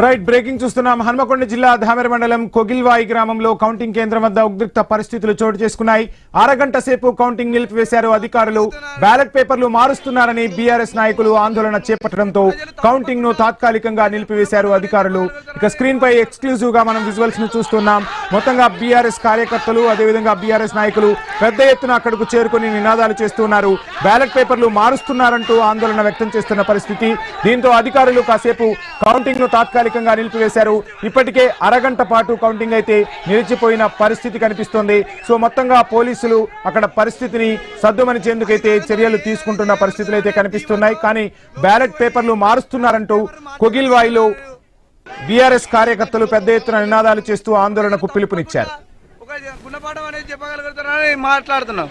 Right breaking చూస్తున్నాం. హన్మకొండ జిల్లా ధామెర మండలం కొగిల్వాయి గ్రామంలో కౌంటింగ్ కేంద్రం వద్ద ఉద్రిక్త పరిస్థితులు చోటు చేసుకున్నాయి. అరగంట సేపు కౌంటింగ్ నిలిపివేశారు అధికారులు. బ్యాలెట్ పేపర్లు మారుస్తున్నారని బీఆర్ఎస్ నాయకులు ఆందోళన చేపట్టడంతో కౌంటింగ్ ను తాత్కాలికంగా నిలిపివేశారు అధికారులు. ఇక స్క్రీన్ పై ఎక్స్క్లూజివ్ గా మనం విజువల్స్ ను చూస్తున్నాం. మొత్తంగా బీఆర్ఎస్ కార్యకర్తలు అదేవిధంగా బీఆర్ఎస్ నాయకులు పెద్ద ఎత్తున అక్కడకు చేరుకుని నినాదాలు చేస్తున్నారు. బ్యాలెట్ పేపర్లు మారుస్తున్నారంటూ ఆందోళన వ్యక్తం చేస్తున్న పరిస్థితి. దీంతో అధికారులు కాసేపు కౌంటింగ్ ను తాత్కాలికంగా నిలిపివేశారు. ఇప్పటికే అరగంట పాటు కౌంటింగ్ అయితే నిలిచిపోయిన పరిస్థితి కనిపిస్తోంది. సో మొత్తంగా పోలీసులు అక్కడ పరిస్థితిని సద్దుమనిచేందుకైతే చర్యలు తీసుకుంటున్న పరిస్థితులు అయితే కనిపిస్తున్నాయి. కానీ బ్యాలెట్ పేపర్లు మారుస్తున్నారంటూ కొగిల్వాయిలో బీఆర్ఎస్ కార్యకర్తలు పెద్ద ఎత్తున నినాదాలు చేస్తూ ఆందోళనకు పిలుపునిచ్చారు. గుణపాఠం అనేది చెప్పగలుగుతారని మాట్లాడుతున్నాం.